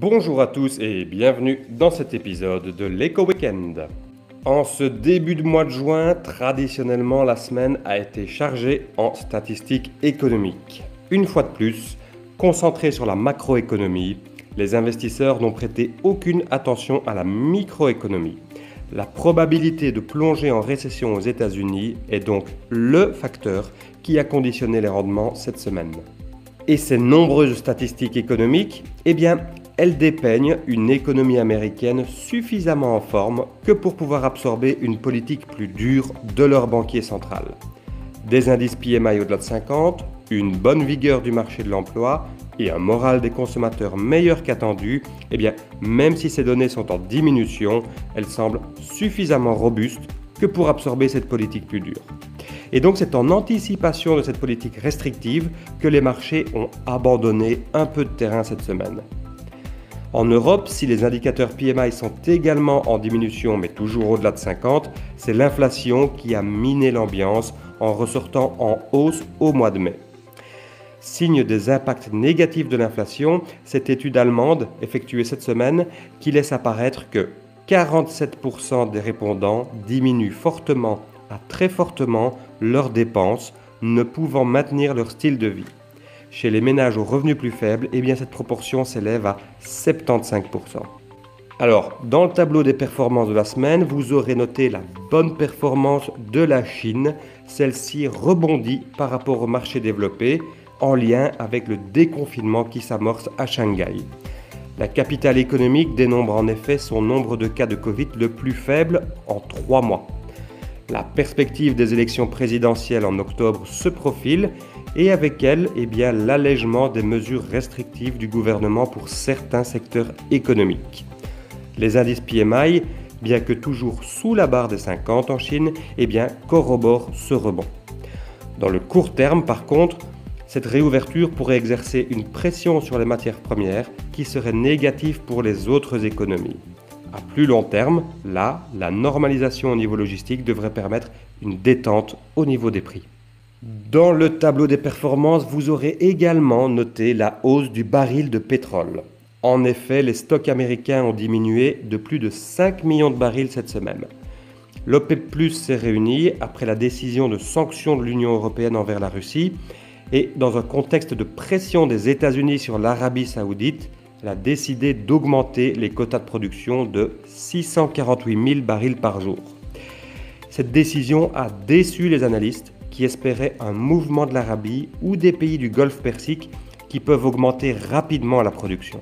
Bonjour à tous et bienvenue dans cet épisode de l'Eco Weekend. En ce début de mois de juin, traditionnellement la semaine a été chargée en statistiques économiques. Une fois de plus, concentrés sur la macroéconomie, les investisseurs n'ont prêté aucune attention à la microéconomie. La probabilité de plonger en récession aux États-Unis est donc le facteur qui a conditionné les rendements cette semaine. Et ces nombreuses statistiques économiques, elles dépeignent une économie américaine suffisamment en forme que pour pouvoir absorber une politique plus dure de leur banquier central. Des indices PMI au-delà de 50, une bonne vigueur du marché de l'emploi et un moral des consommateurs meilleur qu'attendu, même si ces données sont en diminution, elles semblent suffisamment robustes que pour absorber cette politique plus dure. Et donc c'est en anticipation de cette politique restrictive que les marchés ont abandonné un peu de terrain cette semaine. En Europe, si les indicateurs PMI sont également en diminution mais toujours au-delà de 50, c'est l'inflation qui a miné l'ambiance en ressortant en hausse au mois de mai. Signe des impacts négatifs de l'inflation, cette étude allemande effectuée cette semaine qui laisse apparaître que 47% des répondants diminuent fortement à très fortement leurs dépenses, ne pouvant maintenir leur style de vie. Chez les ménages aux revenus plus faibles, cette proportion s'élève à 75%. Alors, dans le tableau des performances de la semaine, vous aurez noté la bonne performance de la Chine. Celle-ci rebondit par rapport au marché développé, en lien avec le déconfinement qui s'amorce à Shanghai. La capitale économique dénombre en effet son nombre de cas de Covid le plus faible en 3 mois. La perspective des élections présidentielles en octobre se profile et avec elle, l'allègement des mesures restrictives du gouvernement pour certains secteurs économiques. Les indices PMI, bien que toujours sous la barre des 50 en Chine, corroborent ce rebond. Dans le court terme, par contre, cette réouverture pourrait exercer une pression sur les matières premières qui serait négative pour les autres économies. À plus long terme, la normalisation au niveau logistique devrait permettre une détente au niveau des prix. Dans le tableau des performances, vous aurez également noté la hausse du baril de pétrole. En effet, les stocks américains ont diminué de plus de 5 millions de barils cette semaine. L'OPEP+ s'est réunie après la décision de sanctions de l'Union européenne envers la Russie et dans un contexte de pression des États-Unis sur l'Arabie saoudite, elle a décidé d'augmenter les quotas de production de 648 000 barils par jour. Cette décision a déçu les analystes qui espéraient un mouvement de l'Arabie ou des pays du Golfe Persique qui peuvent augmenter rapidement la production.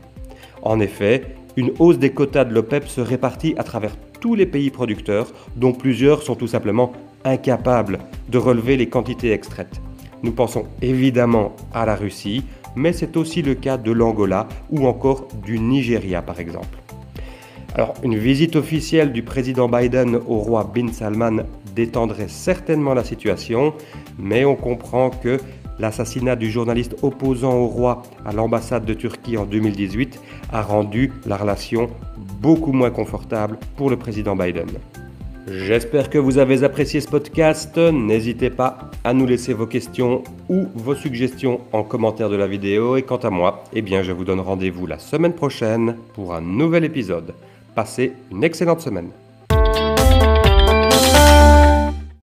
En effet, une hausse des quotas de l'OPEP se répartit à travers tous les pays producteurs, dont plusieurs sont tout simplement incapables de relever les quantités extraites. Nous pensons évidemment à la Russie, mais c'est aussi le cas de l'Angola ou encore du Nigeria par exemple. Alors, une visite officielle du président Biden au roi Bin Salman détendrait certainement la situation, mais on comprend que l'assassinat du journaliste opposant au roi à l'ambassade de Turquie en 2018 a rendu la relation beaucoup moins confortable pour le président Biden. J'espère que vous avez apprécié ce podcast. N'hésitez pas à nous laisser vos questions ou vos suggestions en commentaire de la vidéo. Et quant à moi, je vous donne rendez-vous la semaine prochaine pour un nouvel épisode. Passez une excellente semaine.